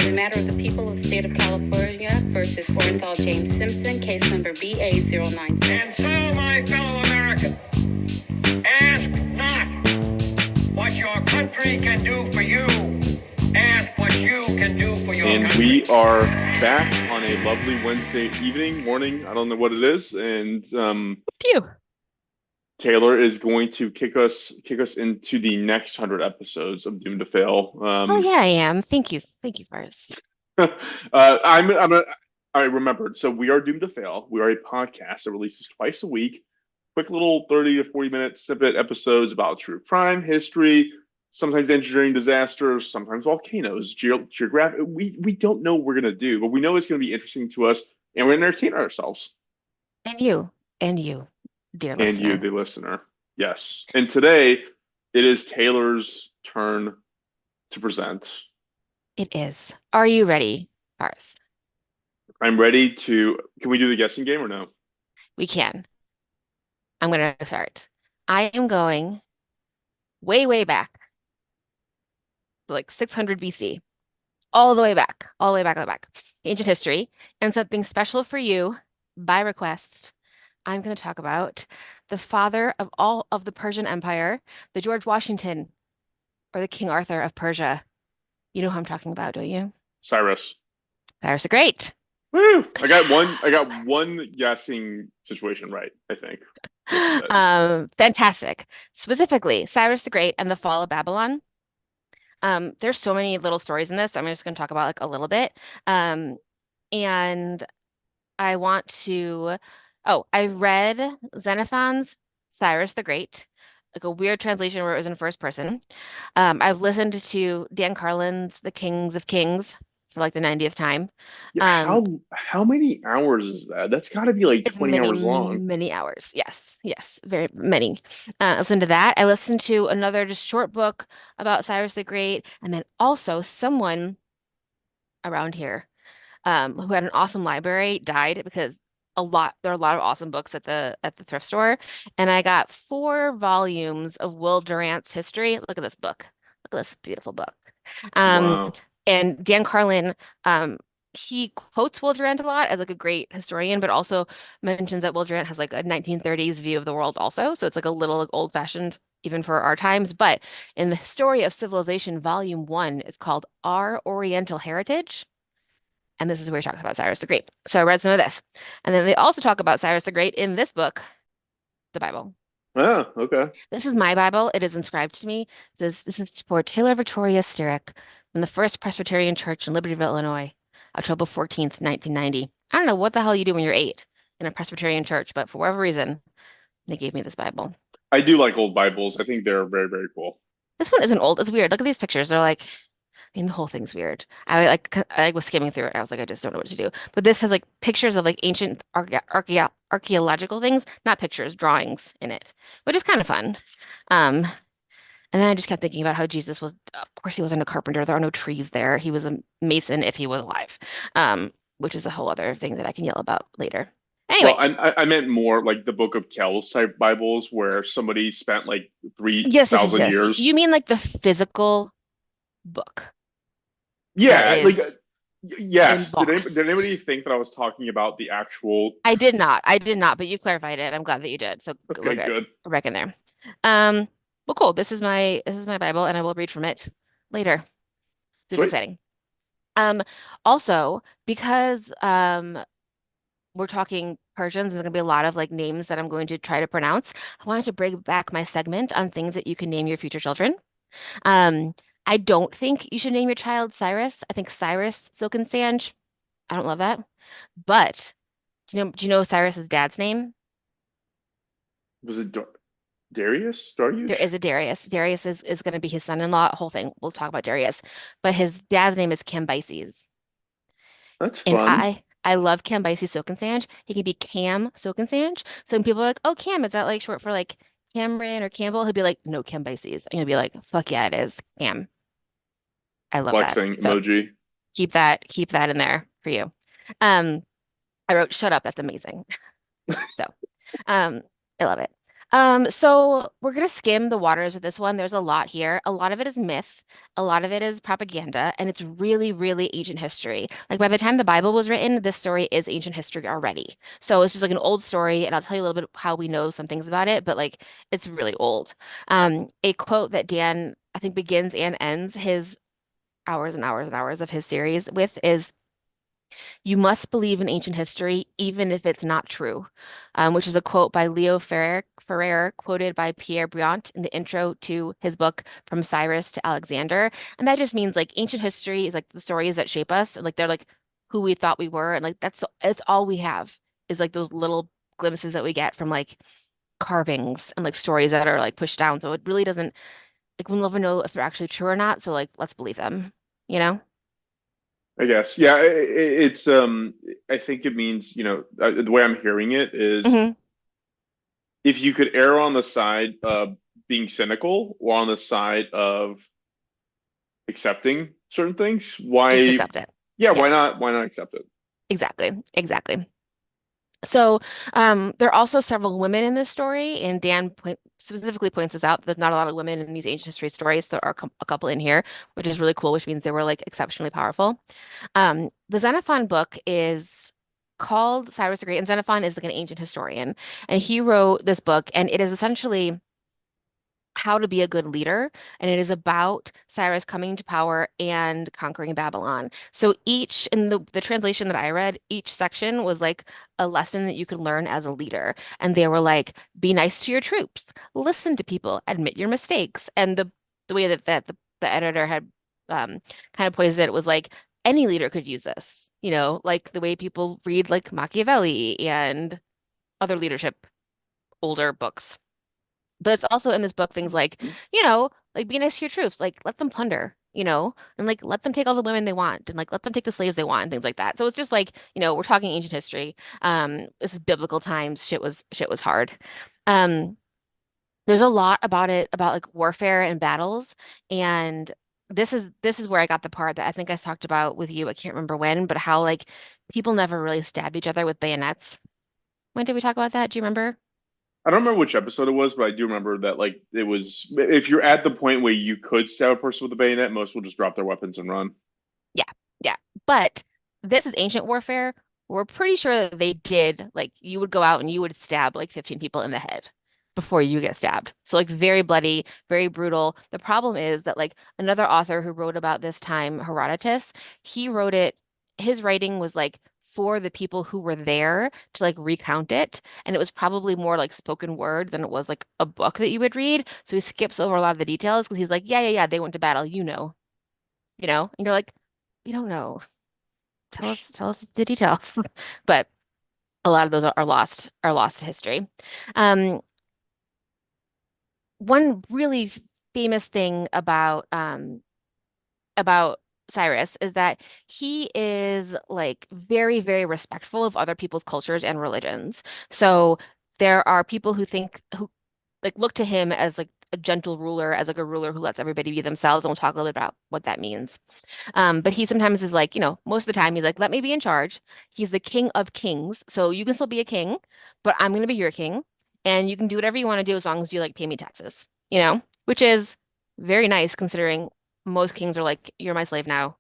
the matter of the people of the state of California versus Oriental James Simpson, case number BA096. And so, my fellow Americans, ask not what your country can do for you. Ask what you can do for your country. We are back on a lovely Wednesday evening, morning. I don't know what it is. And Phew. Taylor is going to kick us into the next 100 episodes of Doomed to Fail. Oh yeah, I am. Thank you, Cyrus. I remembered. So we are Doomed to Fail. We are a podcast that releases twice a week. Quick little 30 to 40 minute snippet episodes about true crime, history, sometimes engineering disasters, sometimes volcanoes, geographic. We don't know what we're gonna do, but we know it's gonna be interesting to us, and we're gonna entertain ourselves. And you, dear listener. And you, the listener. Yes. And today it is Taylor's turn to present. It is. Are you ready, Cyrus? I'm ready to. Can we do the guessing game or no? We can. I'm going to start. I am going way back, like 600 BC, all the way back, ancient history, and something special for you by request. I'm going to talk about the father of all of the Persian Empire, the George Washington, or the King Arthur of Persia. You know who I'm talking about, don't you? Cyrus. Cyrus the Great. Woo! I got one guessing situation right, I think. Fantastic. Specifically, Cyrus the Great and the fall of Babylon. There's so many little stories in this. I'm just going to talk about like a little bit. And I want to. Oh, I read Xenophon's Cyrus the Great, like a weird translation where it was in first person. I've listened to Dan Carlin's The Kings of Kings for like the 90th time. Yeah, how many hours is that? That's got to be like 20 hours long. Many hours. Yes, very many. I listened to that. I listened to another just short book about Cyrus the Great, and then also someone around here who had an awesome library died because there are a lot of awesome books at the thrift store, and I got 4 volumes of Will Durant's history. Look at this book. Look at this beautiful book. Wow. And Dan Carlin, he quotes Will Durant a lot as like a great historian, but also mentions that Will Durant has like a 1930s view of the world also. So it's like a little like, old-fashioned even for our times. But in the Story of Civilization, Volume 1, it's called Our Oriental Heritage. And this is where he talks about Cyrus the Great. So I read some of this. And then they also talk about Cyrus the Great in this book, the Bible. Oh, okay. This is my Bible. It is inscribed to me. This is for Taylor Victoria Sterick from the First Presbyterian Church in Libertyville, Illinois, October 14th, 1990. I don't know what the hell you do when you're 8 in a Presbyterian church, but for whatever reason, they gave me this Bible. I do like old Bibles. I think they're very, very cool. This one isn't old. It's weird. Look at these pictures. They're like, I mean, the whole thing's weird. I was skimming through it. I was like, I just don't know what to do. But this has like pictures of like ancient archaeological things, not pictures, drawings in it, which is kind of fun. And then I just kept thinking about how Jesus was, of course, he wasn't a carpenter. There are no trees there. He was a mason if he was alive, which is a whole other thing that I can yell about later. Anyway. Well, I meant more like the Book of Kells type Bibles where somebody spent like 3,000 years. You mean like the physical book? Yeah, like yes. Did anybody think that I was talking about the actual? I did not, but you clarified it. I'm glad that you did. So okay, good. We're back in there. Well, cool. This is my Bible, and I will read from it later. Super exciting. Also, because we're talking Persians, there's gonna be a lot of like names that I'm going to try to pronounce. I wanted to bring back my segment on things that you can name your future children. I don't think you should name your child Cyrus. I think Cyrus Silkensange. I don't love that. But do you know Cyrus's dad's name? Was it Darius? Darius? There is a Darius. Darius is going to be his son-in-law. Whole thing. We'll talk about Darius. But his dad's name is Cambyses. That's fun. And I love Cambyses Silkensange. He can be Cam Silkensange. So when people are like, oh, Cam, is that like short for like Cameron or Campbell? He'll be like, no, Cambyses. And he'll be like, fuck yeah, it is Cam. I love flexing that. So emoji. Keep that in there for you. I wrote, shut up, that's amazing. So I love it. So we're gonna skim the waters with this one. There's a lot here. A lot of it is myth, a lot of it is propaganda, and it's really, really ancient history. Like by the time the Bible was written, this story is ancient history already. So it's just like an old story, and I'll tell you a little bit how we know some things about it, but like it's really old. A quote that Dan, I think, begins and ends his hours and hours and hours of his series with is you must believe in ancient history, even if it's not true, which is a quote by Leo Ferrer, quoted by Pierre Briant in the intro to his book From Cyrus to Alexander. And that just means like ancient history is like the stories that shape us, and like they're like who we thought we were, and like that's all we have is like those little glimpses that we get from like carvings and like stories that are like pushed down. So it really doesn't like we'll never know if they're actually true or not. So like let's believe them, you know? I guess. Yeah, it's I think it means, the way I'm hearing it is Hmm. if you could err on the side of being cynical or on the side of accepting certain things, Just why, accept it. yeah, Yeah. why not accept it? Exactly, exactly. So, there are also several women in this story, and specifically points this out. There's not a lot of women in these ancient history stories. There are a couple in here, which is really cool, which means they were like exceptionally powerful. The Xenophon book is called Cyrus the Great, and Xenophon is like an ancient historian, and he wrote this book, and it is essentially how to be a good leader, and it is about Cyrus coming to power and conquering Babylon. So each in the translation that I read, each section was like a lesson that you could learn as a leader. And they were like, be nice to your troops, listen to people, admit your mistakes. And the way the editor had kind of poised it was like any leader could use this, like the way people read like Machiavelli and other leadership older books. But it's also in this book things like, like be nice to your troops, like let them plunder, and like let them take all the women they want and like let them take the slaves they want and things like that. So it's just like, we're talking ancient history. This is biblical times. Shit was hard. Um, there's a lot about it about like warfare and battles. And this is where I got the part that I think I talked about with you. I can't remember when, but how like people never really stabbed each other with bayonets. When did we talk about that? Do you remember? I don't remember which episode it was, but I do remember that like it was if you're at the point where you could stab a person with a bayonet, most will just drop their weapons and run. Yeah, yeah. But this is ancient warfare. We're pretty sure that they did, like, you would go out and you would stab like 15 people in the head before you get stabbed. So, like, very bloody, very brutal. The problem is that, like, another author who wrote about this time, Herodotus, he wrote it, his writing was like for the people who were there to like recount it. And it was probably more like spoken word than it was like a book that you would read. So he skips over a lot of the details because he's like, yeah, yeah, yeah, they went to battle, and you're like, we don't know. Tell us the details. But a lot of those are lost to history. Um, one really famous thing about Cyrus is that he is like very, very respectful of other people's cultures and religions. So there are people who like look to him as like a gentle ruler, as like a ruler who lets everybody be themselves, and we'll talk a little bit about what that means. But he sometimes is like, most of the time he's like, let me be in charge. He's the king of kings. So you can still be a king, but I'm going to be your king. And you can do whatever you want to do as long as you like pay me taxes, which is very nice considering most kings are like, you're my slave now.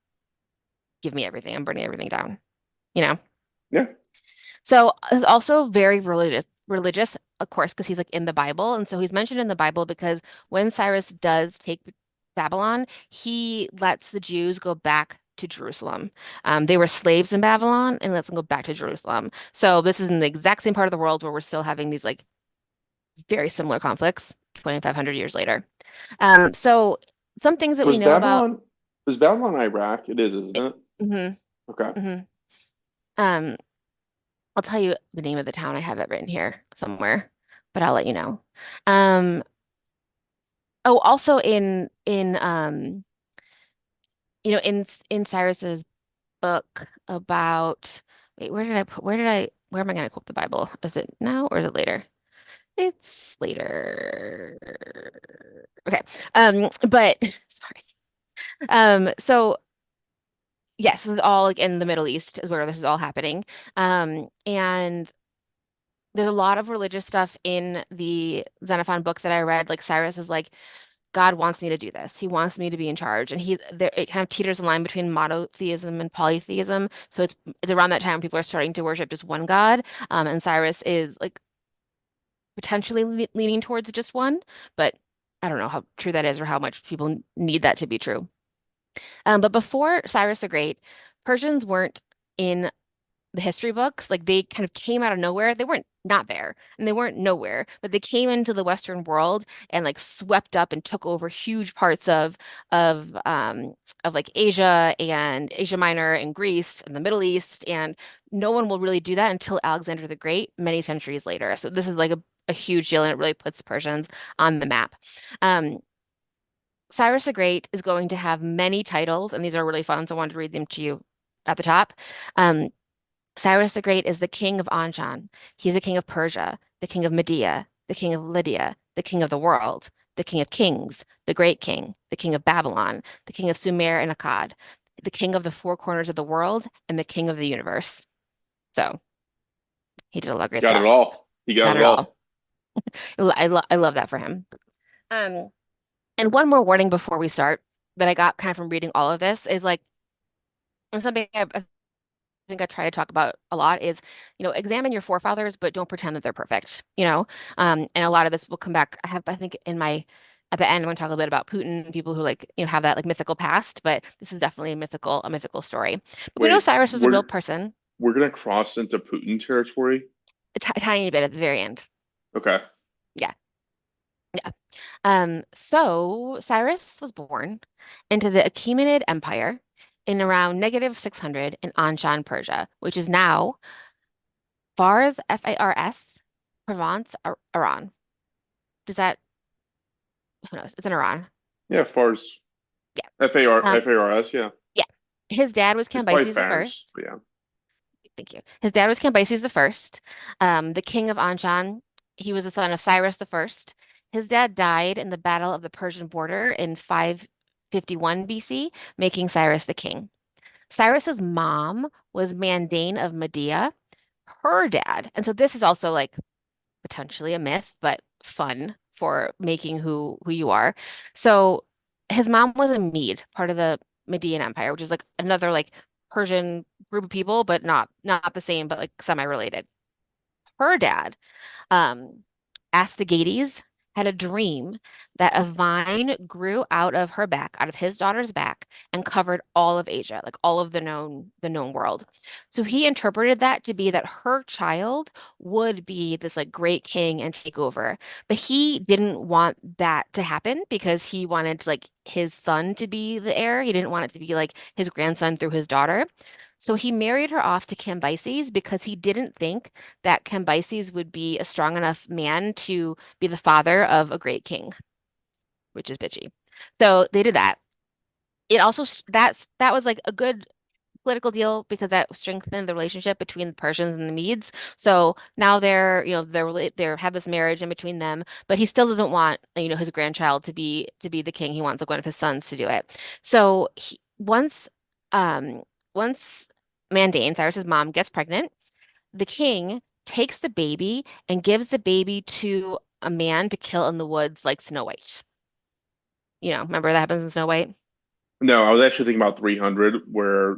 Give me everything. I'm burning everything down, you know? Yeah. So he's also very religious, of course, because he's like in the Bible. And so he's mentioned in the Bible because when Cyrus does take Babylon, he lets the Jews go back to Jerusalem. They were slaves in Babylon and lets them go back to Jerusalem. So this is in the exact same part of the world where we're still having these like very similar conflicts 2,500 years later. So some things that we Was know about. Babylon was Babylon Iraq? It is, isn't it? Mhm, Okay. mhm. Um, I'll tell you the name of the town. I have it written here somewhere, but I'll let you know. Um, oh, also in Cyrus's book about wait, where am I gonna quote the Bible? Is it now or is it later? It's later. Okay. But sorry. So yes, this is all like in the Middle East is where this is all happening. And there's a lot of religious stuff in the Xenophon book that I read. Like Cyrus is like, God wants me to do this. He wants me to be in charge. And it kind of teeters the line between monotheism and polytheism. So it's around that time people are starting to worship just one God. And Cyrus is like potentially leaning towards just one, but I don't know how true that is or how much people need that to be true. But before Cyrus the Great, Persians weren't in the history books. Like they kind of came out of nowhere. They weren't not there and they weren't nowhere, but they came into the Western world and like swept up and took over huge parts of like Asia and Asia Minor and Greece and the Middle East. And no one will really do that until Alexander the Great, many centuries later. So this is like a huge deal and it really puts Persians on the map. Um, Cyrus the Great is going to have many titles, and these are really fun, so I wanted to read them to you at the top. Um, Cyrus the Great is the king of Anshan. He's the king of Persia, the king of Media, the king of Lydia, the king of the world, the king of kings, the great king, the king of Babylon, the king of Sumer and Akkad, the king of the four corners of the world, and the king of the universe. So he did a lot of great Got it stuff. all. He got Got it it all. all. I love that for him. Um, and one more warning before we start that I got kind of from reading all of this is like, and something I think I try to talk about a lot is, examine your forefathers, but don't pretend that they're perfect, and a lot of this will come back. I think at the end, I'm going to talk a little bit about Putin and people who like, have that like mythical past, but this is definitely a mythical story. But we know Wait, Cyrus was a real person, we're gonna cross into Putin territory. a tiny bit at the very end. Okay. Yeah. Yeah. So Cyrus was born into the Achaemenid Empire in around -600 in Anshan, Persia, which is now Fars, Fars, Provence, Iran. Does that, who knows? It's in Iran. Yeah, Fars. Yeah. Um, Fars, yeah. yeah. His dad was It's probably Cambyses the Fars, first. but yeah. Thank you. His dad was Cambyses the first, the king of Anshan. He was the son of Cyrus the first. His dad died in the Battle of the Persian border in 551 BC, making Cyrus the king. Cyrus's mom was Mandane of Media, her dad. And so this is also like potentially a myth, but fun for making who you are. So his mom was a Mede, part of the Median Empire, which is like another like Persian group of people, but not the same, but like semi-related. Her dad um, Astyages had a dream that a vine grew out of her back, out of his daughter's back, and covered all of Asia, like all of the known world. So he interpreted that to be that her child would be this like great king and take over. But he didn't want that to happen because he wanted like his son to be the heir. He didn't want it to be like his grandson through his daughter. So he married her off to Cambyses because he didn't think that Cambyses would be a strong enough man to be the father of a great king, which is bitchy. So they did that. It also that was like a good political deal because that strengthened the relationship between the Persians and the Medes. So now they're have this marriage in between them, but he still doesn't want, his grandchild to be the king. He wants like one of his sons to do it. So once Mandane, Cyrus's mom, gets pregnant, the king takes the baby and gives the baby to a man to kill in the woods like Snow White. Remember that happens in Snow White? No, I was actually thinking about 300, where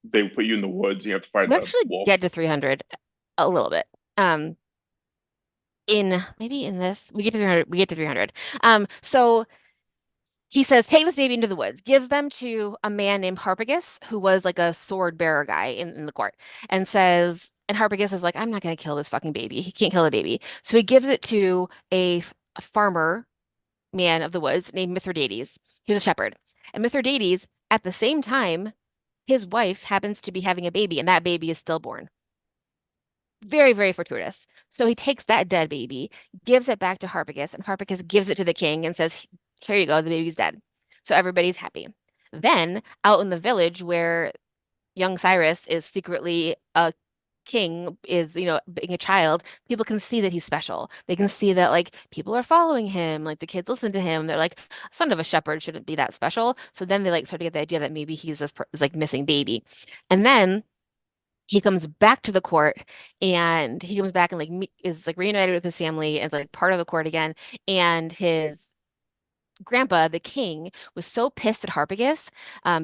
they put you in the woods. You have to fight We a actually wolf. get to 300 a little bit. In maybe in this, we get to 300, we get to 300. So he says, take this baby into the woods, gives them to a man named Harpagus, who was like a sword bearer guy in the court, and Harpagus is like, I'm not going to kill this fucking baby. He can't kill the baby. So he gives it to a farmer man of the woods named Mithridates. He was a shepherd. And Mithridates, at the same time, his wife happens to be having a baby, and that baby is stillborn. Very, very fortuitous. So he takes that dead baby, gives it back to Harpagus, and Harpagus gives it to the king and says, here you go, the baby's dead. So everybody's happy. Then, out in the village where young Cyrus is secretly a king, is, being a child, people can see that he's special. They can see that, like, people are following him, like, the kids listen to him. They're like, son of a shepherd shouldn't be that special. So then they, like, start to get the idea that maybe he's this like, missing baby. And then he comes back to the court, and he comes back and like is like reunited with his family and like part of the court again. And his grandpa, the king, was so pissed at Harpagus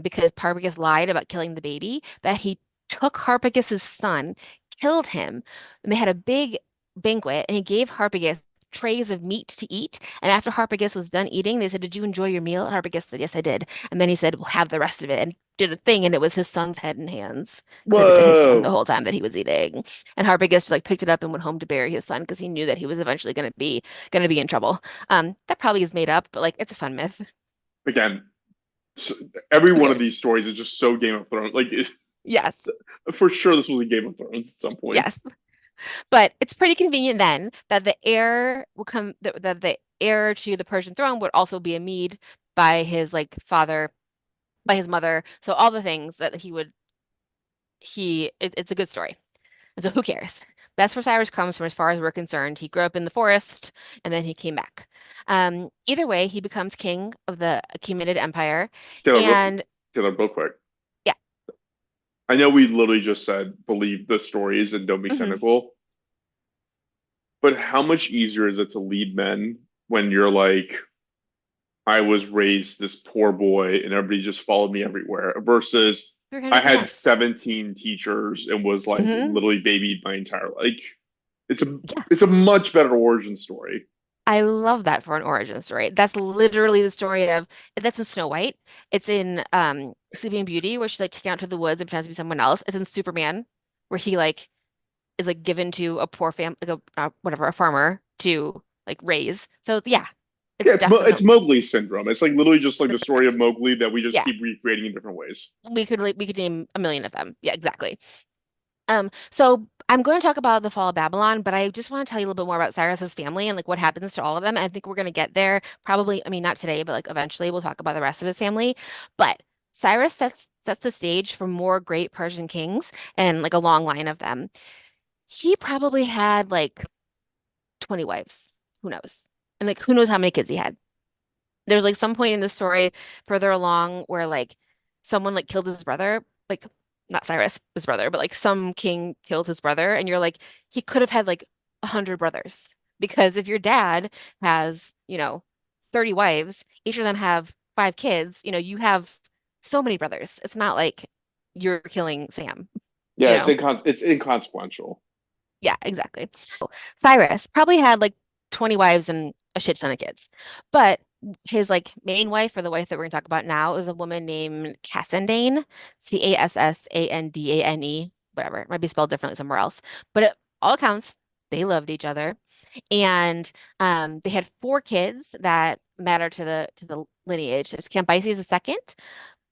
because Harpagus lied about killing the baby that he took Harpagus's son, killed him, and they had a big banquet, and he gave Harpagus trays of meat to eat. And after Harpagus was done eating, they said, "Did you enjoy your meal?" And Harpagus said, "Yes, I did." And then he said, "We'll have the rest of it," and did a thing, and it was his son's head and hands because it had been his son the Whoa. whole time that he was eating. And Harpagus like picked it up and went home to bury his son because he knew that he was eventually going to be in trouble. That probably is made up, but like it's a fun myth. Again, so every Who one of cares? these stories is just so Game of Thrones. Like, Yes. for sure, this was a Game of Thrones at some point. Yes. But it's pretty convenient then that the heir will come that the heir to the Persian throne would also be a Mede by his like father, by his mother. So all the things that it's a good story. And so who cares? That's where Cyrus comes from as far as we're concerned. He grew up in the forest and then he came back. Either way, he becomes king of the Achaemenid Empire. Taylor, And Real quick. yeah. I know we literally just said believe the stories and don't be Mhm. cynical, but how much easier is it to lead men when you're like, I was raised this poor boy and everybody just followed me everywhere versus I had 300%. 17 teachers and was like Hmm. literally babied my entire like it's a Yeah. it's a much better origin story. I love that for an origin story. That's literally the story of that's in Snow White. It's in Sleeping Beauty, where she's like taken out to the woods and pretends to be someone else. It's in Superman, where he like is like given to a poor fam like a whatever, a farmer to like raise. So yeah, Yeah, it's it's definitely Mowgli syndrome. It's like literally just like the story of exactly. Mowgli that we just Yeah. keep recreating in different ways. We could name a million of them. Yeah, exactly. So I'm going to talk about the fall of Babylon, but I just want to tell you a little bit more about Cyrus's family and like what happens to all of them. And I think we're going to get there probably, I mean, not today, but like eventually we'll talk about the rest of his family. But Cyrus sets the stage for more great Persian kings and like a long line of them. He probably had like 20 wives. Who knows? And like who knows how many kids he had. There's like some point in the story further along where like someone like killed his brother, like not Cyrus, his brother, but like some king killed his brother, and you're like, he could have had like 100 brothers. Because if your dad has, 30 wives, each of them have 5 kids, you have so many brothers. It's not like you're killing Sam, Yeah, you know? it's inconsequential. Yeah, exactly. Cyrus probably had like 20 wives and a shit ton of kids. But his like main wife, or the wife that we're gonna talk about now, is a woman named Cassandane, Cassandane, whatever. It might be spelled differently somewhere else. But it, all accounts, they loved each other. And they had 4 kids that matter to the lineage. There's Cambyses II,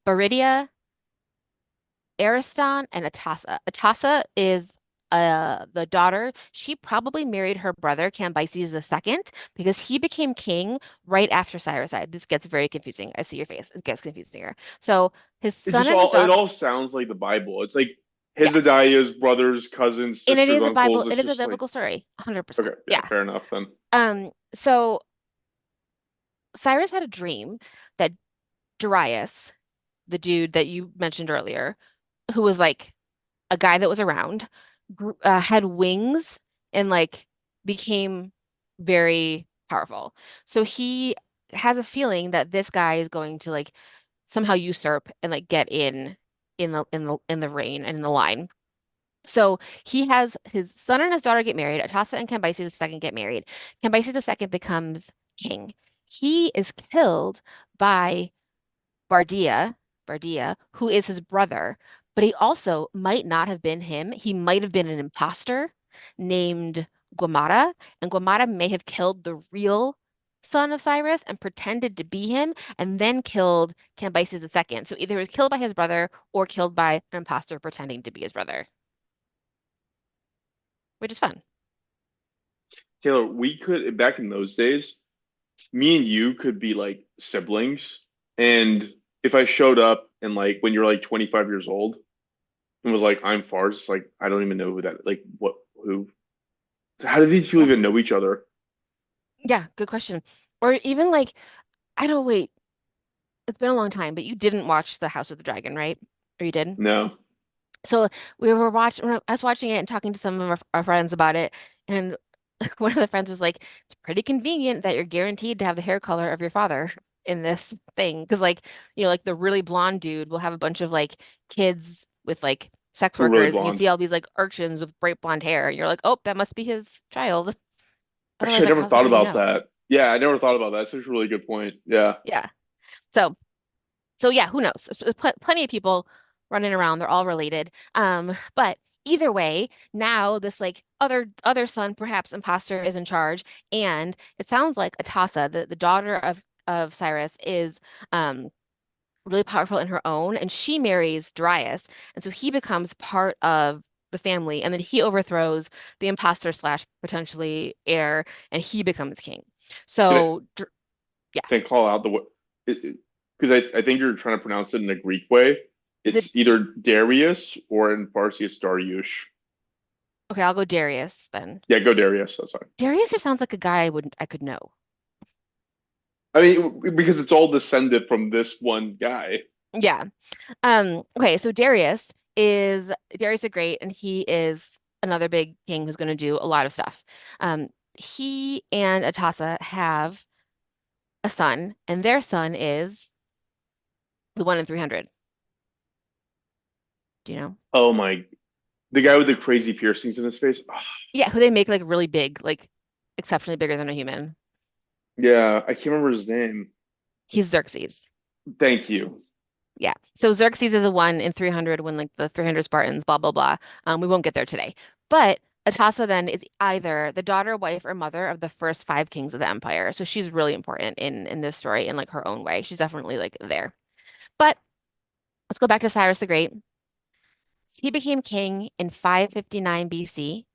Baridia, Ariston, and Atassa. Atassa is the daughter. She probably married her brother Cambyses II because he became king right after Cyrus died. This gets very confusing. I see your face. It gets confusing here. So his It son just and his all it daughter, all sounds like the Bible. It's like yes. Hezekiah's brothers, cousins, And it sisters, is a uncles. Bible, It's it is a just like biblical story, 100%. okay, yeah, Yeah. fair enough then. So Cyrus had a dream that Darius, the dude that you mentioned earlier, who was like a guy that was around, had wings and like became very powerful. So he has a feeling that this guy is going to like somehow usurp and like get in the reign and in the line. So he has his son and his daughter get married. Atassa and Cambyses II get married. Cambyses II becomes king. He is killed by Bardia, who is his brother, but he also might not have been him. He might have been an imposter named Guamata, and Guamata may have killed the real son of Cyrus and pretended to be him, and then killed Cambyses II. So either he was killed by his brother or killed by an imposter pretending to be his brother, which is fun. Taylor, we could back in those days, me and you could be like siblings, and if I showed up and like when you're like 25 years old and was like I'm Fars, like I don't even know who that like what who how do these people Yeah. even know each other? Yeah, good question. Or even like, I don't wait, it's been a long time, but you didn't watch The House of the Dragon, right? Or you did? No. So we were watching, I was watching it and talking to some of our friends about it, and one of the friends was like, "It's pretty convenient that you're guaranteed to have the hair color of your father in this thing, because like like the really blonde dude will have a bunch of like kids with like sex Who are really workers, and you blonde. see all these like urchins with bright blonde hair, and you're like, oh, that must be his child. Otherwise, Actually, I like, never how's he thought gonna about know? that. Yeah, I never thought about that. That's actually a really good point. Yeah. Yeah. So yeah, who knows? There's plenty of people running around. They're all related. But either way, now this like other son, perhaps imposter, is in charge, and it sounds like Atassa, the daughter of Cyrus, is really powerful in her own, and she marries Darius, and so he becomes part of the family, and then he overthrows the imposter slash potentially heir, and he becomes king. Can I, So yeah, can I call out the because I think you're trying to pronounce it in a Greek way. is it It's either Darius or in Farsi it's Dariush. okay? I'll go Darius then. Yeah, go Darius. That's fine. Darius just sounds like a guy I could know. I mean, because it's all descended from this one guy. Yeah. Okay, so Darius the Great, and he is another big king who's going to do a lot of stuff. He and Atassa have a son, and their son is the one in 300. Do you know? Oh my, the guy with the crazy piercings in his face. Ah, Yeah, who they make like really big, like exceptionally bigger than a human. yeah, I can't remember his name. He's Xerxes. Thank you. Yeah. So Xerxes is the one in 300 when like the 300 Spartans, blah, blah, blah. We won't get there today. But Atassa then is either the daughter, wife, or mother of the first five kings of the empire. So she's really important in this story in like her own way. She's definitely like there. But let's go back to Cyrus the Great. He became king in 559 BC.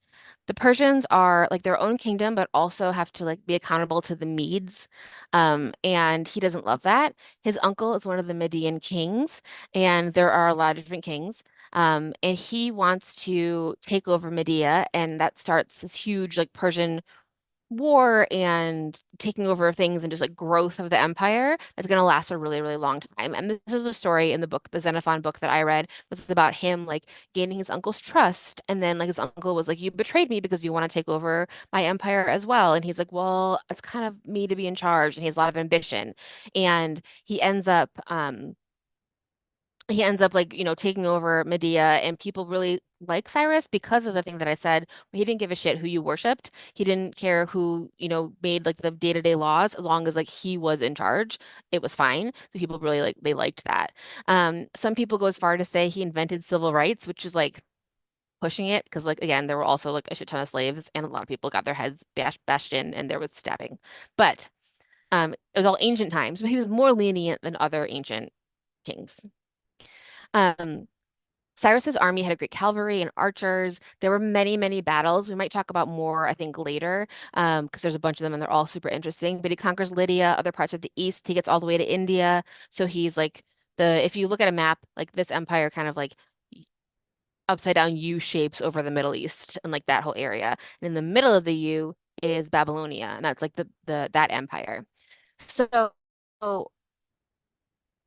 The Persians are like their own kingdom, but also have to like be accountable to the Medes. And he doesn't love that. His uncle is one of the Median kings, and there are a lot of different kings. And he wants to take over Media, and that starts this huge like Persian war and taking over of things and just like growth of the empire that's going to last a really, really long time. And this is a story in the book, the Xenophon book that I read, was about him like gaining his uncle's trust. And then like his uncle was like, you betrayed me because you want to take over my empire as well. And he's like, well, it's kind of me to be in charge. And he has a lot of ambition. And he ends up like taking over Medea, and people really like Cyrus because of the thing that I said. He didn't give a shit who you worshipped. He didn't care who made like the day-to-day laws, as long as like he was in charge, it was fine. So people really like they liked that. Some people go as far to say he invented civil rights, which is like pushing it, because like again there were also like a shit ton of slaves, and a lot of people got their heads bashed in, and there was stabbing. But it was all ancient times, but he was more lenient than other ancient kings. Um, Cyrus's army had a great cavalry and archers. There were many, many battles. We might talk about more, I think, later, because there's a bunch of them and they're all super interesting. But he conquers Lydia, other parts of the east. He gets all the way to India. So he's like if you look at a map, like this empire kind of like upside down U shapes over the Middle East and like that whole area. And in the middle of the U is Babylonia, and that's like the that empire. So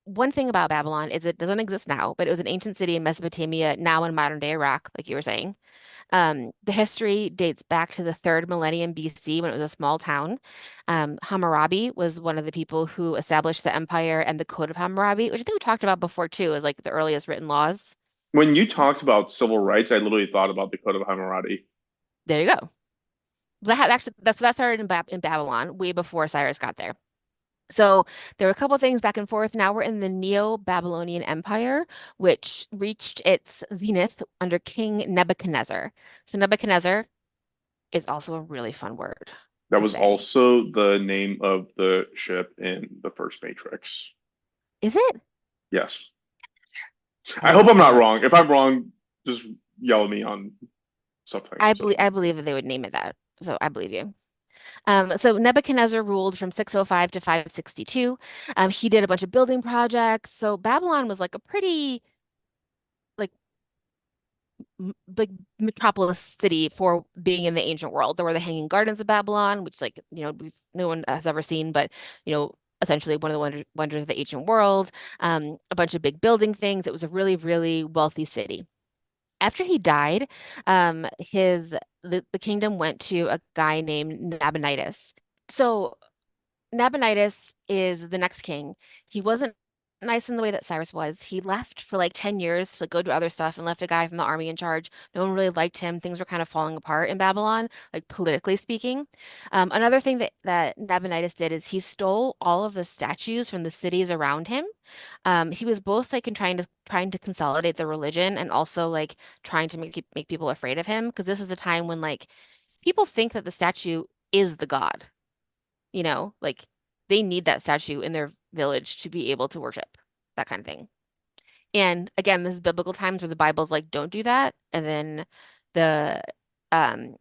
one thing about Babylon is it doesn't exist now, but it was an ancient city in Mesopotamia, now in modern day Iraq, like you were saying. The history dates back to the third millennium BC when it was a small town. Hammurabi was one of the people who established the empire, and the Code of Hammurabi, which I think we talked about before too, is like the earliest written laws. When you talked about civil rights, I literally thought about the Code of Hammurabi. There you go. Actually, that started in Babylon way before Cyrus got there. So there were a couple things back and forth. Now we're in the Neo-Babylonian Empire, which reached its zenith under King Nebuchadnezzar. So Nebuchadnezzar is also a really fun word That to was say. also the name of the ship in the first Matrix. Is it? Yes. I I hope don't, I'm I not don't, wrong. If I'm wrong, just yell at me on something. I believe that they would name it that. So I believe you. So Nebuchadnezzar ruled from 605 to 562. He did a bunch of building projects. So Babylon was like a pretty like big metropolis city for being in the ancient world. There were the Hanging Gardens of Babylon, which like no one has ever seen, but essentially one of the wonders of the ancient world. A bunch of big building things. It was a really, really wealthy city. After he died, the kingdom went to a guy named Nabonidus. So Nabonidus is the next king. He wasn't nice in the way that Cyrus was. He left for like 10 years to go do other stuff and left a guy from the army in charge. No one really liked him. Things were kind of falling apart in Babylon, like politically speaking. Another thing that Nabonidus did is he stole all of the statues from the cities around him. He was both like in trying to consolidate the religion and also like trying to make people afraid of him because this is a time when like people think that the statue is the god. Like they need that statue in their village to be able to worship, that kind of thing. And again, this is biblical times where the Bible's like, don't do that. And then the um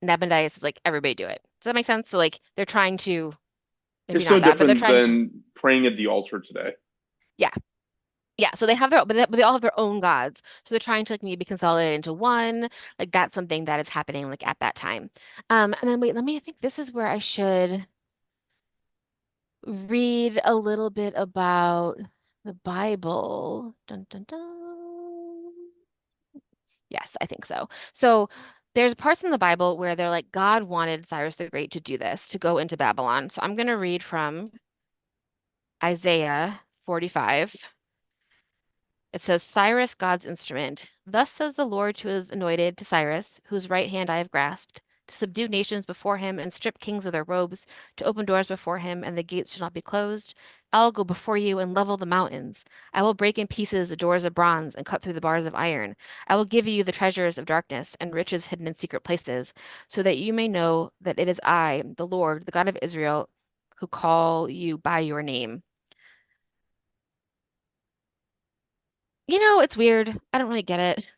Nabonidus is like, everybody do it. Does that make sense? So like they're trying to maybe It's so not that, but they're different trying, than praying at the altar today. yeah. Yeah, so they have but they all have their own gods. So they're trying to like maybe consolidate into one. Like that's something that is happening like at that time. And then wait, let me I think this is where I should read a little bit about the Bible. Dun, dun, dun. Yes, I think so. So there's parts in the Bible where they're like, God wanted Cyrus the Great to do this, to go into Babylon. So I'm going to read from Isaiah 45. It says, Cyrus, God's instrument. Thus says the Lord to his anointed, to Cyrus, whose right hand I have grasped, to subdue nations before him and strip kings of their robes, to open doors before him, and the gates shall not be closed. I'll go before you and level the mountains. I will break in pieces the doors of bronze and cut through the bars of iron. I will give you the treasures of darkness and riches hidden in secret places, so that you may know that it is I, the Lord, the God of Israel, who call you by your name. It's weird. I don't really get it.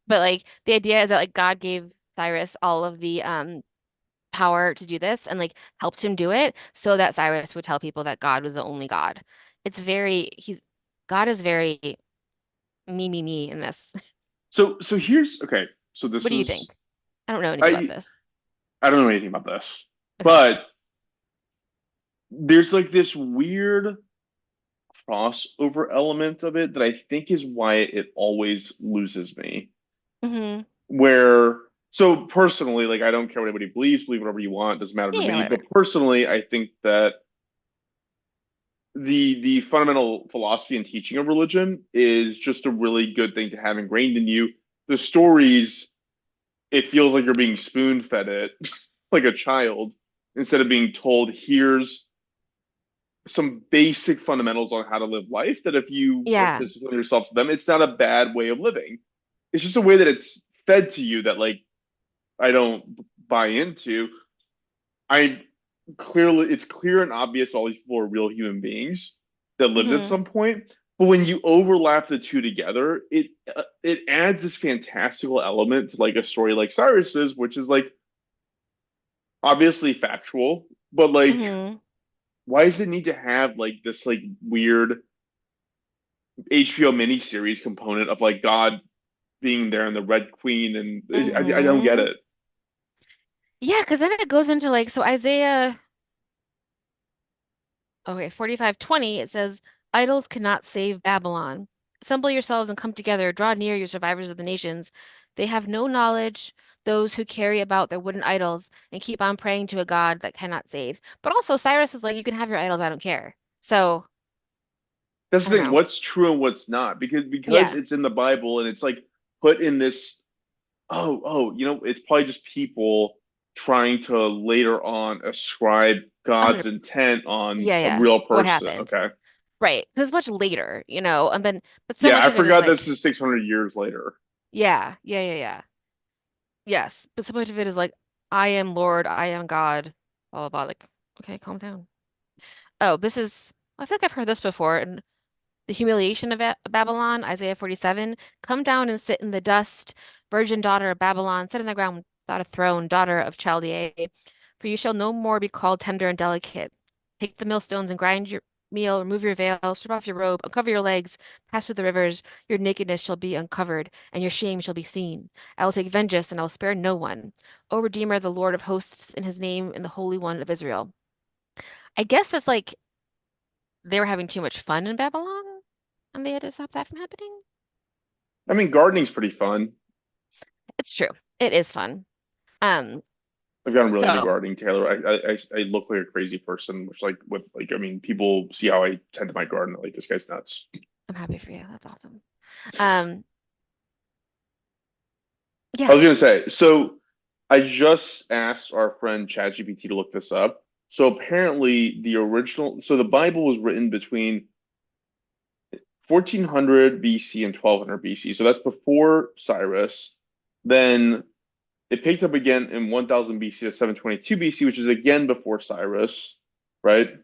But like the idea is that like God gave Cyrus all of the power to do this and like helped him do it so that Cyrus would tell people that God was the only God. It's very he's God is very me in this. So here's okay. So What this do you is think? I don't know anything about I this. I don't know anything about this, Okay. but there's like this weird crossover element of it that I think is why it always loses me. Hmm. Where so personally, like I don't care what anybody believes, believe whatever you want, doesn't matter to Yeah, me. whatever. But personally, I think that the fundamental philosophy and teaching of religion is just a really good thing to have ingrained in you. The stories, it feels like you're being spoon fed it like a child instead of being told, here's some basic fundamentals on how to live life that if you like Yeah. discipline yourself to them, it's not a bad way of living. It's just a way that it's fed to you that like I don't buy into. I clearly it's clear and obvious all these people are real human beings that lived at Hmm. some point. But when you overlap the two together, it adds this fantastical element to like a story like Cyrus's, which is like obviously factual, but like Hmm. why does it need to have like this like weird HBO miniseries component of like God being there and the Red Queen and I don't get Hmm. it. Yeah, because then it goes into like so Isaiah. Okay, 45:20, it says, Idols cannot save Babylon. Assemble yourselves and come together. Draw near, you survivors of the nations. They have no knowledge, those who carry about their wooden idols and keep on praying to a God that cannot save. But also, Cyrus is like, you can have your idols, I don't care. So, That's I the don't thing. know. What's true and what's not? Because Yeah. it's in the Bible and it's like put in this. It's probably just people trying to later on ascribe God's 100, intent on yeah, a yeah. real What person. happened? Okay. Right. Because it's much later, and then, but so Yeah, much I of it is forgot this like, is 600 years later. yeah, yeah, yeah, yeah. Yes. But so much of it is like, I am Lord, I am God, blah, blah, blah. Like, okay, calm down. Oh, I think I've heard this before. And the humiliation of Babylon, Isaiah 47. Come down and sit in the dust, virgin daughter of Babylon, sit on the ground without a throne, daughter of Chaldea. For you shall no more be called tender and delicate. Take the millstones and grind your meal, remove your veil, strip off your robe, uncover your legs, pass through the rivers. Your nakedness shall be uncovered, and your shame shall be seen. I will take vengeance, and I will spare no one. O Redeemer, the Lord of hosts, in his name, and the Holy One of Israel. I guess that's like they were having too much fun in Babylon and they had to stop that from happening. I mean, gardening's pretty fun. It's true. It is fun. Um, I've gotten really into so gardening, Taylor. I look like a crazy person, which like with like I mean, people see how I tend to my garden. Like this guy's nuts. I'm happy for you. That's awesome. Um, I yeah. was gonna say, so I just asked our friend ChatGPT to look this up. So apparently the original, so the Bible was written between 1400 BC and 1200 BC. So that's before Cyrus. Then it picked up again in 1000 BC to 722 BC, which is again before Cyrus, right?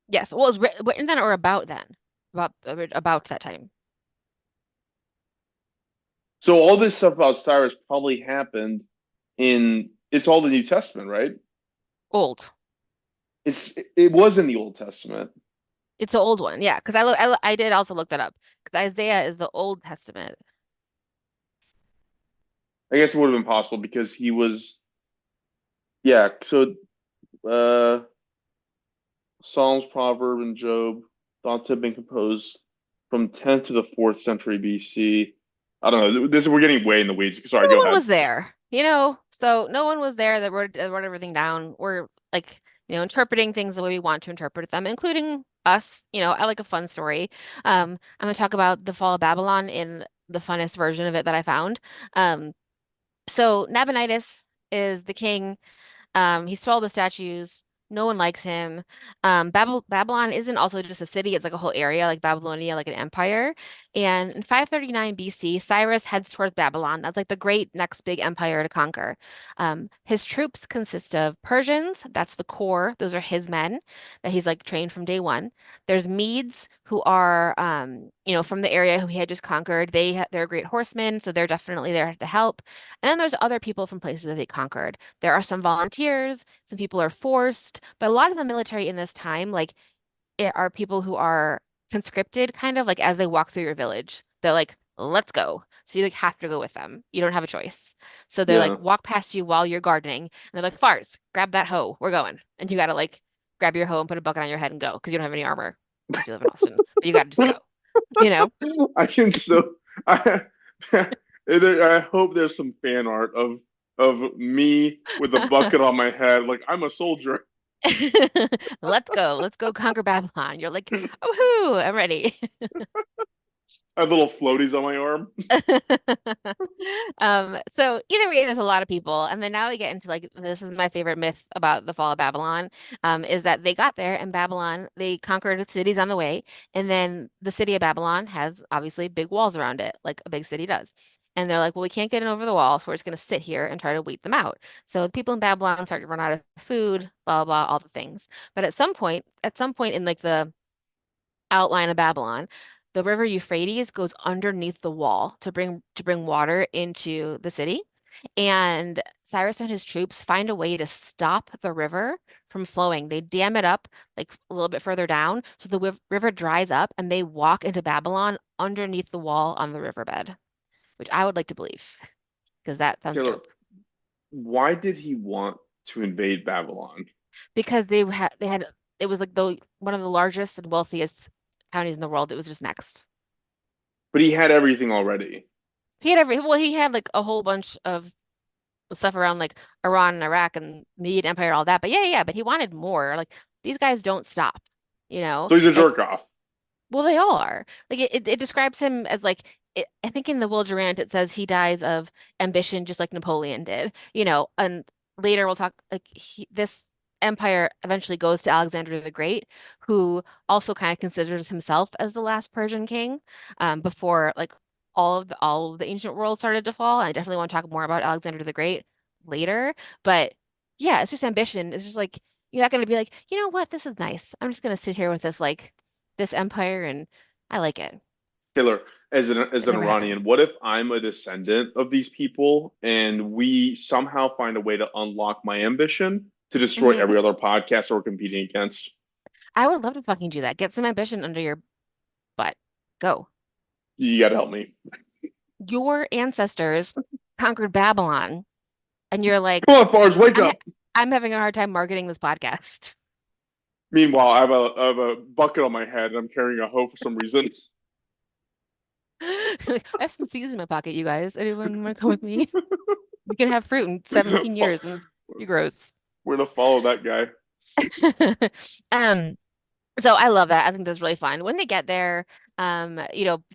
Yes. Well, it was written then or about then? About that time. So all this stuff about Cyrus probably happened in it's all the New Testament, right? Old. It was in the Old Testament. It's an old one. Yeah, because I did also look that up. Because Isaiah is the Old Testament. I guess it would have been possible because he was yeah, so uh Psalms, Proverb, and Job thought to have been composed from 10th to the 4th century BC. I don't know. This we're getting way in the weeds. Sorry, No go one ahead. was there, you know. So no one was there that wrote everything down. We're like, interpreting things the way we want to interpret them, including us. I like a fun story. I'm gonna talk about the fall of Babylon in the funnest version of it that I found. So Nabonidus is the king. He stole the statues. No one likes him. Babylon isn't also just a city, it's like a whole area, like Babylonia, like an empire. And in 539 BC, Cyrus heads towards Babylon. That's like the great next big empire to conquer. His troops consist of Persians, that's the core. Those are his men that he's like trained from day one. There's Medes who are, from the area who he had just conquered. They're great horsemen, so they're definitely there to help. And then there's other people from places that he conquered. There are some volunteers, some people are forced, but a lot of the military in this time, like, it are people who are conscripted, kind of like as they walk through your village. They're like, let's go. So you like have to go with them. You don't have a choice. So they Yeah. like walk past you while you're gardening, and they're like, Fars, grab that hoe. We're going. And you gotta like grab your hoe and put a bucket on your head and go because you don't have any armor unless you live in Austin. But you gotta just go, you know? I can so I I hope there's some fan art of me with a bucket on my head, like I'm a soldier. Let's go. Let's go conquer Babylon. You're like, oh, I'm ready. I have little floaties on my arm. So either way, there's a lot of people. And then now we get into like, this is my favorite myth about the fall of Babylon, is that they got there in Babylon, they conquered cities on the way, and then the city of Babylon has obviously big walls around it, like a big city does. And they're like, well, we can't get in over the wall, so we're just going to sit here and try to wait them out. So the people in Babylon start to run out of food, blah, blah, blah, all the things. But at some point in like the outline of Babylon, the river Euphrates goes underneath the wall to bring water into the city. And Cyrus and his troops find a way to stop the river from flowing. They dam it up like a little bit further down so the river dries up and they walk into Babylon underneath the wall on the riverbed, which I would like to believe because that sounds Taylor, dope. why did he want to invade Babylon? Because they had it was like the one of the largest and wealthiest counties in the world. It was just next. But he had everything already. He had like a whole bunch of stuff around like Iran and Iraq and Median Empire and all that. But yeah, yeah, but he wanted more. Like these guys don't stop, you know? So he's a Like, jerk off. well, they all are. Like it describes him as like I think in the Will Durant it says he dies of ambition just like Napoleon did, and later we'll talk like this empire eventually goes to Alexander the Great, who also kind of considers himself as the last Persian king, before like all of the ancient world started to fall. I definitely want to talk more about Alexander the Great later, but yeah, it's just ambition. It's just like you're not going to be like, you know what, this is nice. I'm just going to sit here with this empire and I like it. Taylor, as It an never happened. Iranian, what if I'm a descendant of these people and we somehow find a way to unlock my ambition to destroy hmm every other podcast we're competing against? I would love to fucking do that. Get some ambition under your butt. Go. You got to help me. Your ancestors conquered Babylon, and you're Come like, on, Fars, wake I'm ha up. I'm having a hard time marketing this podcast. Meanwhile, I have a bucket on my head and I'm carrying a hoe for some reason. Like, I have some seeds in my pocket, you guys. Anyone want to come with me? We can have fruit in 17 years and it's pretty gross. We're gonna follow that guy. Um, so I love that. I think that's really fun. When they get there,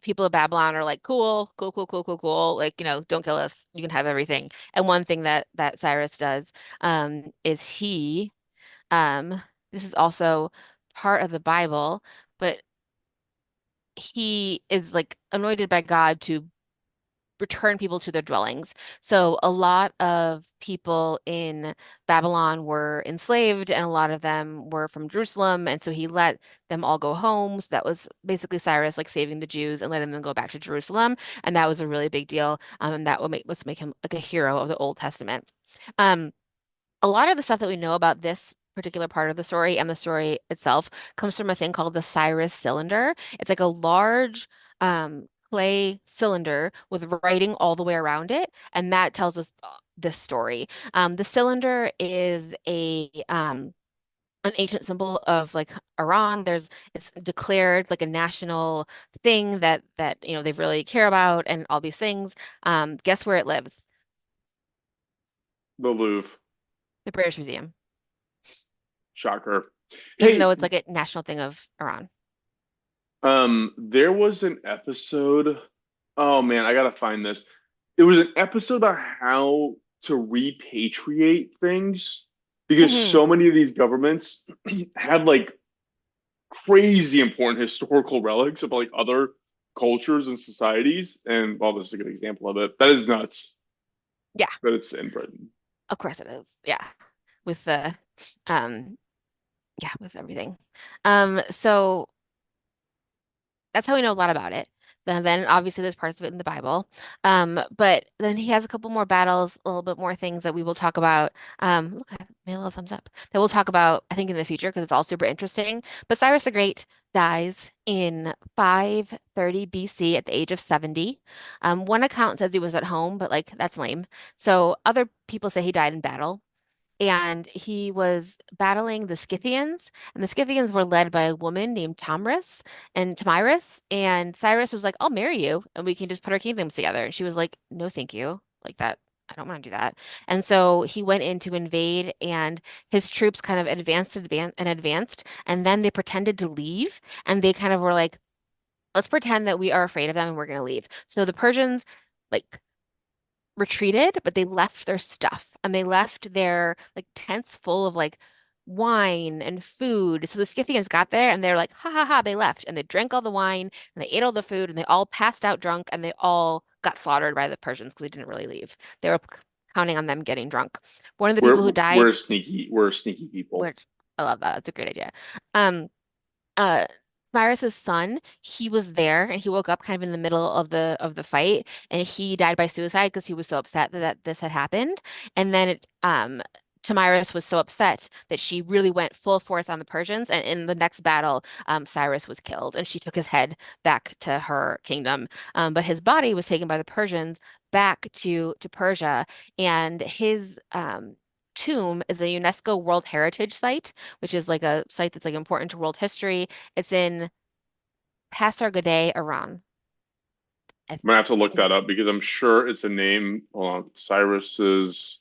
people of Babylon are like, cool, cool, cool, cool, cool, cool. Like, don't kill us. You can have everything. And one thing that Cyrus does, is um, this is also part of the Bible, but he is like anointed by God to return people to their dwellings. So a lot of people in Babylon were enslaved, and a lot of them were from Jerusalem. And so he let them all go home. So that was basically Cyrus like saving the Jews and letting them go back to Jerusalem. And that was a really big deal. And that would make him like a hero of the Old Testament. Um, a lot of the stuff that we know about this particular part of the story and the story itself comes from a thing called the Cyrus cylinder. It's like a large clay cylinder with writing all the way around it, and that tells us this story. The cylinder is a an ancient symbol of like Iran. It's declared like a national thing that they really care about and all these things. Guess where it lives? The Louvre. The British Museum, Shocker. even though Hey, it's like a national thing of Iran. there was an episode. Oh man, I gotta find this. It was an episode about how to repatriate things because Hmm. so many of these governments had like crazy important historical relics of like other cultures and societies. And well, this is a good example of it. That is nuts Yeah, that it's in Britain. of course it is. Yeah. With the um yeah, with everything. So that's how we know a lot about it. Then obviously there's parts of it in the Bible. But then he has a couple more battles, a little bit more things that we will talk about. Look, I made a little thumbs up that we'll talk about, I think, in the future because it's all super interesting. But Cyrus the Great dies in 530 BC at the age of 70. One account says he was at home, but like that's lame. So other people say he died in battle. And he was battling the Scythians, and the Scythians were led by a woman named Tamiris, and Cyrus was like, "I'll marry you, and we can just put our kingdoms together." And she was like, "No, thank you, like that, I don't want to do that." And so he went in to invade, and his troops kind of advanced, and then they pretended to leave, and they kind of were like, "Let's pretend that we are afraid of them, and we're going to leave." So the Persians like retreated, but they left their stuff and they left their like tents full of like wine and food. So the Scythians got there and they're like, ha ha ha, they left and they drank all the wine and they ate all the food and they all passed out drunk and they all got slaughtered by the Persians because they didn't really leave. They were counting on them getting drunk. One of the people who died, We're sneaky people. which I love that. That's a great idea. Um, uh Cyrus's son, he was there and he woke up kind of in the middle of the fight and he died by suicide because he was so upset that this had happened. And then Tamiris was so upset that she really went full force on the Persians. And in the next battle, Cyrus was killed and she took his head back to her kingdom. But his body was taken by the Persians back to Persia, and his tomb is a UNESCO World Heritage Site, which is like a site that's like important to world history. It's in Pasargadae, Iran. I I'm gonna have to look think that up because I'm sure it's a name on Cyrus's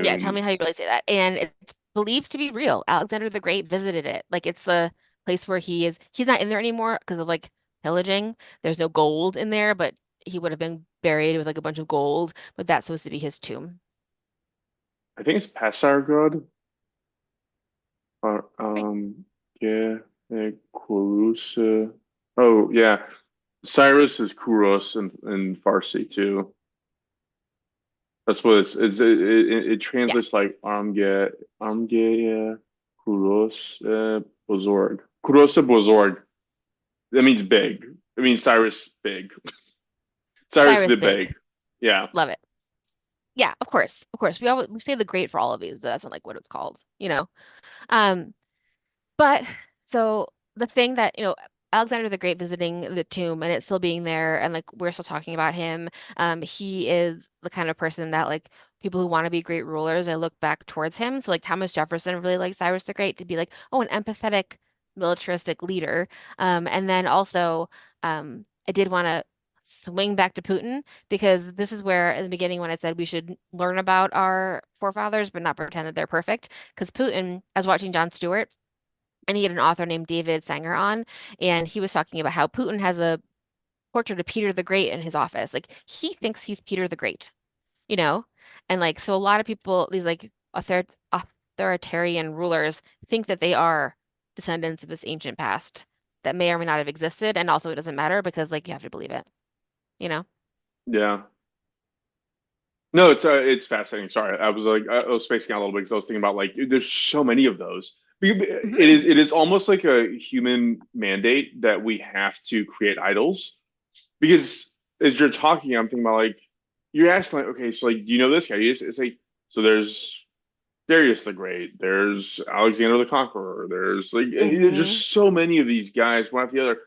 yeah, tell me tomb. how you really say that. And it's believed to be real. Alexander the Great visited it. Like it's the place where he's not in there anymore because of like pillaging. There's no gold in there, but he would have been buried with like a bunch of gold, but that's supposed to be his tomb. I think it's Pasargod. Right. Yeah, Kurus. Oh, yeah. Cyrus is Kuros in Farsi too. That's what it Yeah. translates like Amge Kuros Bozorg. Kuros Bozorg. That means big. It means Cyrus big. Cyrus Cyrus the Big. Big. Yeah. Love it. Yeah, of course. Of course. We say the great for all of these. That's not like what it's called. Um, But so the thing that, Alexander the Great visiting the tomb and it still being there and like we're still talking about him, he is the kind of person that like people who want to be great rulers, I look back towards him. So like Thomas Jefferson really liked Cyrus the Great to be like, oh, an empathetic militaristic leader. And then also I did want to swing back to Putin because this is where, in the beginning, when I said we should learn about our forefathers but not pretend that they're perfect, because Putin, I was watching Jon Stewart, and he had an author named David Sanger on, and he was talking about how Putin has a portrait of Peter the Great in his office. Like he thinks he's Peter the Great, you know? And like so a lot of people, these like authoritarian rulers think that they are descendants of this ancient past that may or may not have existed, and also it doesn't matter because like you have to believe it, you know? Yeah. No, it's fascinating. Sorry, I was spacing out a little bit because I was thinking about like there's so many of those. Hmm. It is almost like a human mandate that we have to create idols because as you're talking, I'm thinking about like you're asking like, okay, so like do you know this guy? It's like so there's Darius the Great, there's Alexander the Conqueror, there's Hmm. just so many of these guys one after the other.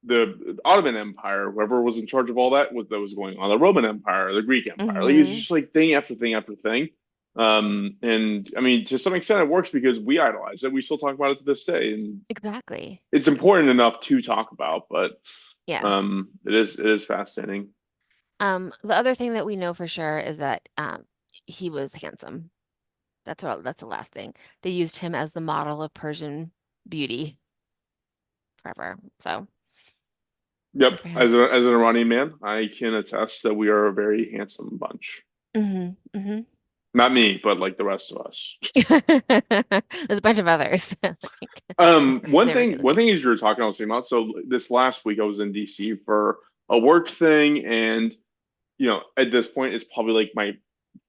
The Ottoman Empire, whoever was in charge of all that was going on, the Roman Empire, the Greek Empire, like it's Hmm. just like thing after thing after thing. And I mean, to some extent, it works because we idolize it. We still talk about it to this day, and Exactly. it's important enough to talk about. But Yeah. it is fascinating. The other thing that we know for sure is that he was handsome. That's the last thing. They used him as the model of Persian beauty forever. So Yep, good for him. as an Iranian man, I can attest that we are a very handsome bunch. Hmm. Hmm. Not me, but like the rest of us. There's a bunch of others. Like, they're really good One looking. thing is you were talking, I was thinking about. So this last week I was in DC for a work thing, and at this point it's probably like my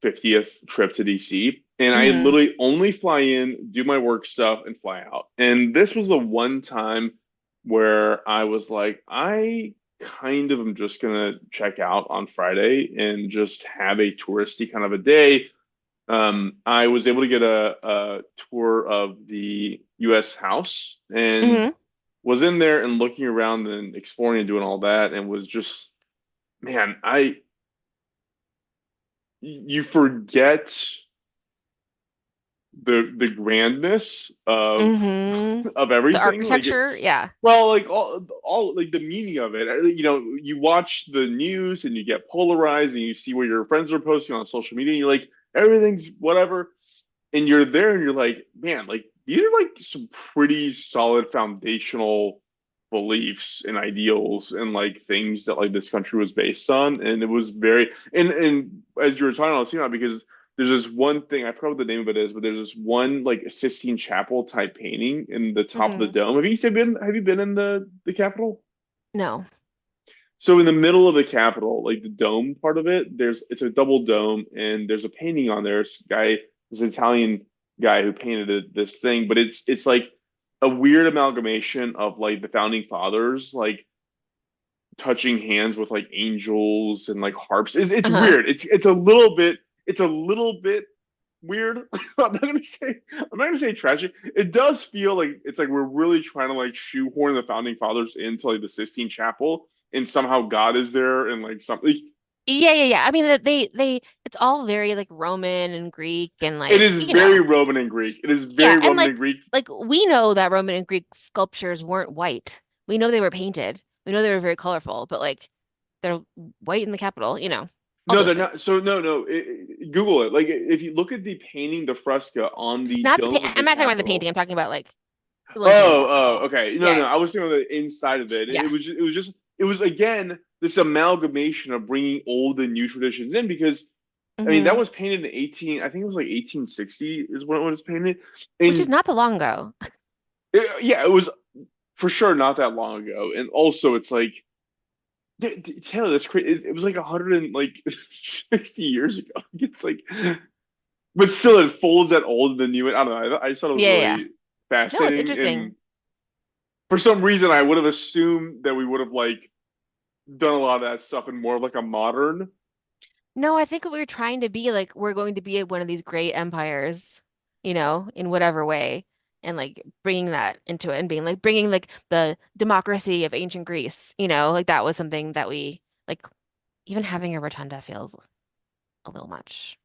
50th trip to DC, and I Hmm. literally only fly in, do my work stuff, and fly out. And this was the one time where I was like, I kind of am just gonna check out on Friday and just have a touristy kind of a day. I was able to get a tour of the U.S. House and Hmm. was in there and looking around and exploring and doing all that, and was just, man, I you forget the grandness Hmm. of The everything. architecture, yeah. Well, like all like the meaning of it. You watch the news and you get polarized, and you see what your friends are posting on social media, and you're like, everything's whatever. And you're there and you're like, man, like these are like some pretty solid foundational beliefs and ideals and like things that like this country was based on. And it was very and as you were talking, I was thinking about because there's this one thing, I forgot what the name of it is, but there's this one like Sistine Chapel type painting in the top of the Hmm. dome. Have you been in the Capitol? No. So in the middle of the Capitol, like the dome part of it, it's a double dome, and there's a painting on there. This Italian guy who painted this thing, but it's like a weird amalgamation of like the founding fathers, like touching hands with like angels and like harps. It's Uh-huh. weird. It's a little bit weird. I'm not gonna say tragic. It does feel like it's like we're really trying to like shoehorn the founding fathers into like the Sistine Chapel, and somehow God is there and like something. Yeah, yeah, yeah. I mean, it's all very like Roman and Greek and It like, is very Roman and Greek. It is yeah, very and Roman and Greek. like we know that Roman and Greek sculptures weren't white. We know they were painted. We know they were very colorful, but like they're white in the capital, all No, those they're not. things. So no. Google it. Like if you look at the painting, the fresco on the Not the dome pa of the I'm not talking about the painting. Capitol. I'm talking about like the Oh, wall. okay. Yeah, No. I was thinking of the inside of it. yeah. It was again this amalgamation of bringing old and new traditions in because I mean that Hmm. was painted in 18. I think it was like 1860 is when it was painted, Which is and not the long ago. yeah, it was for sure not that long ago. And also, it's like Taylor, that's crazy. It was like 100 and like 60 years ago. It's like, but still, it folds that old and the new. I don't know. I just thought it was Yeah, yeah, yeah. really No, it's fascinating, and interesting. for some reason, I would have assumed that we would have like done a lot of that stuff in more of like a modern. No, I think we're trying to be like we're going to be one of these great empires, in whatever way, and like bringing that into it and being like bringing like the democracy of ancient Greece, like that was something that we like even having a rotunda feels a little much.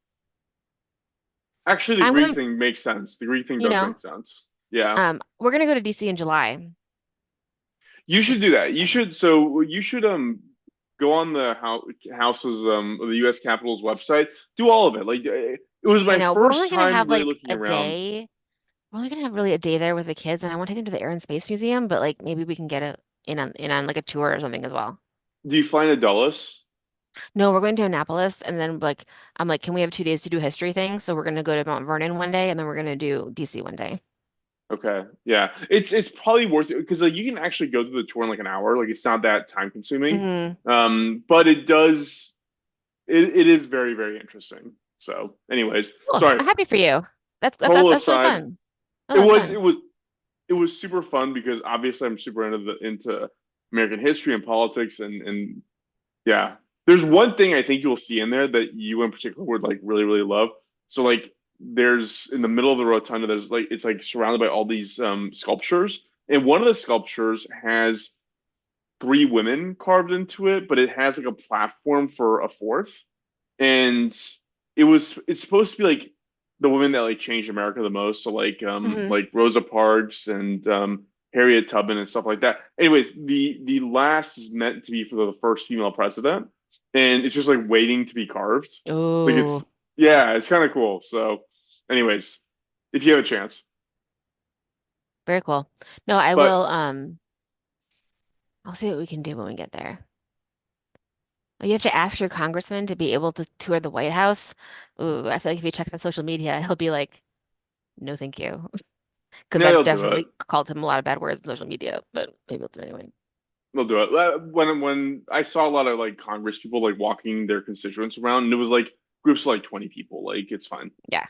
Actually, the I'm Greek going, thing makes sense. The Greek thing you does know, make sense. Yeah. we're gonna go to DC in July. You should do that. You should go on the houses of the U.S. Capitol's website. Do all of it. Like it was I my know we're only first gonna time have really like looking a around. day. We're only gonna have really a day there with the kids, and I want to take them to the Air and Space Museum, but like maybe we can get in on like a tour or something as well. Do you find a Dulles? No, we're going to Annapolis, and then like I'm like, can we have 2 days to do history things? So we're gonna go to Mount Vernon one day, and then we're gonna do DC one day. Okay, yeah, it's probably worth it because like you can actually go through the tour in like an hour. Like it's not that time consuming. Hmm. But it is very very interesting. So, anyways, Cool. sorry. I'm happy for you. Total That's really aside, fun. Oh, it that's was fun. it was it was super fun because obviously I'm super into American history and politics and yeah. There's one thing I think you'll see in there that you in particular would like really, really love. So like there's in the middle of the rotunda, there's like it's like surrounded by all these sculptures. And one of the sculptures has three women carved into it, but it has like a platform for a fourth. And it's supposed to be like the women that like changed America the most. So Hmm. like Rosa Parks and Harriet Tubman and stuff like that. Anyways, the last is meant to be for the first female president, and it's just like waiting to be carved. Like Oh, it's yeah, it's kind of cool. So, anyways, if you have a chance, very cool. No, I but will. I'll see what we can do when we get there. You have to ask your congressman to be able to tour the White House. Ooh, I feel like if you check on social media, he'll be like, "No, thank you," because yeah, I've they'll do it. definitely called him a lot of bad words on social media. But maybe he'll do it anyway. They'll do it. When I saw a lot of like Congress people like walking their constituents around, and it was like groups of like 20 people. Like it's fine. Yeah.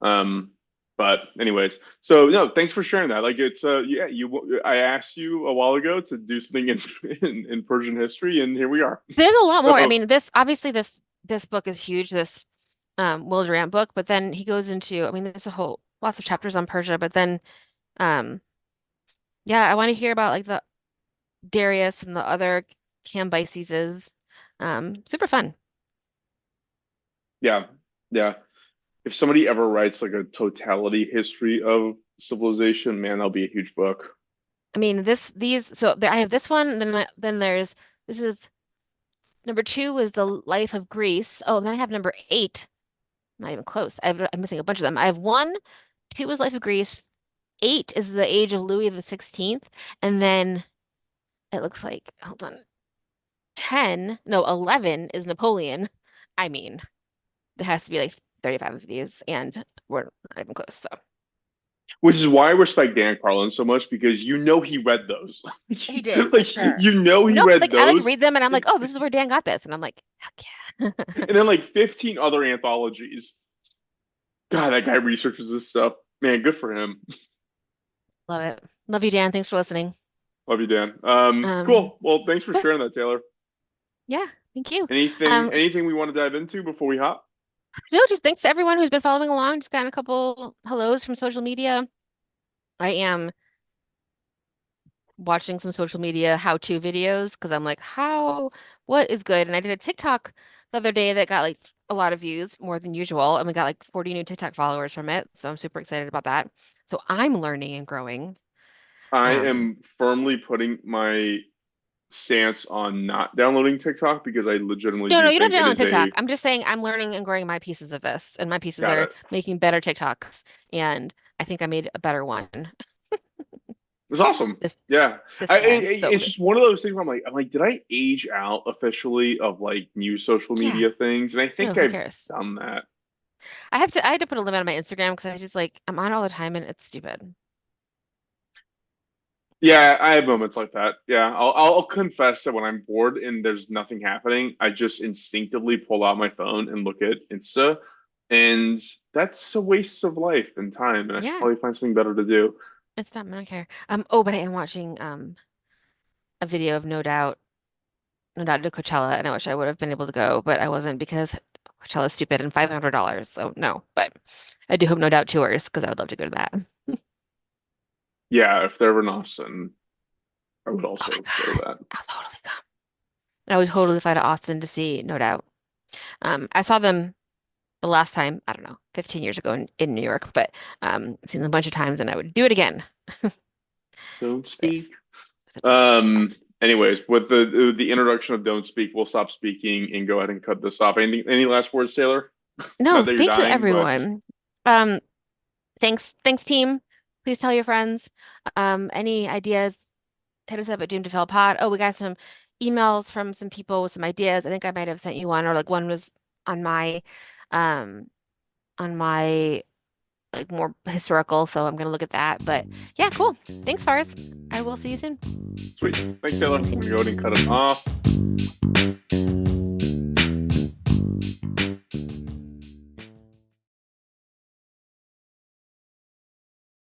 Um, but anyways, so no, thanks for sharing that. Like it's yeah, you I asked you a while ago to do something in Persian history, and here we are. There's a lot more. I So mean, this obviously this book is huge, this Will Durant book, but then he goes into, I mean, there's a whole lots of chapters on Persia, but then um yeah, I want to hear about like the Darius and the other Cambyseses. Super fun. yeah, yeah. If somebody ever writes like a totality history of civilization, man, that'll be a huge book. I mean, these so there I have this one, then there's this is number 2 is the life of Greece. Oh, and then I have number 8. Not even close. I'm missing a bunch of them. I have 1, 2 is life of Greece. 8 is the age of Louis the 16th, and then it looks like, hold on, 10, no, 11 is Napoleon. I mean, there has to be like 35 of these, and we're not even close. So Which is why I respect Dan Carlin so much because you know he read those. he did for Like sure. you know he Nope, read like I like those. read them and I'm like, oh, this is where Dan got this, and I'm like, heck yeah. And then like 15 other anthologies. God, that guy researches this stuff. Man, good for him. Love it. Love you, Dan. Thanks for listening. Love you, Dan. Um, Cool. Well, thanks for cool. sharing that, Taylor. Yeah, thank you. Anything Um, anything we want to dive into before we hop? no, just thanks to everyone who's been following along. Just gotten a couple hellos from social media. I am watching some social media how-to videos because I'm like, what is good? And I did a TikTok the other day that got like a lot of views, more than usual, and we got like 40 new TikTok followers from it. So I'm super excited about that. So I'm learning and growing. I Um, am firmly putting my stance on not downloading TikTok because I legitimately no, do you don't think have to it on is TikTok. a I'm just saying I'm learning and growing my pieces of this, and my pieces got are it. making better TikToks. And I think I made a better one It's awesome. this Yeah. this time. So It's just one of those things where I'm like, did I age out officially of like new social yeah, media things? And I no, think who I've cares? done that. I had to put a limit on my Instagram because I just like I'm on all the time and it's stupid. Yeah, I have moments like that. Yeah, I'll confess that when I'm bored and there's nothing happening, I just instinctively pull out my phone and look at Insta, and that's a waste of life and time, and I should Yeah, probably find something better to do. it's not, I don't care. Oh, but I am watching a video of No Doubt to Coachella, and I wish I would have been able to go, but I wasn't because Coachella's stupid and $500. So no, but I do hope No Doubt tours because I would love to go to that. Yeah, if they're ever in Austin, I would Oh my also go to God, that. I was totally come. I would totally fly to Austin to see No Doubt. I saw them the last time, I don't know, 15 years ago in New York, but I've seen them a bunch of times and I would do it again Don't if speak Anyways, with the introduction of Don't Speak, we'll stop speaking and go ahead and cut this off. Any last words, Sailor? No, Not that you're thank you, dying, but everyone. Um, thanks, team. Please tell your friends. Any ideas, hit us up at Doomed to Fail Pod. Oh, we got some emails from some people with some ideas. I think I might have sent you one, or like one was on um my like more historical, so I'm gonna look at that. But yeah, cool. Thanks, Fars. I will see you soon. sweet. Thanks, Sailor. I'm gonna go ahead and cut it off.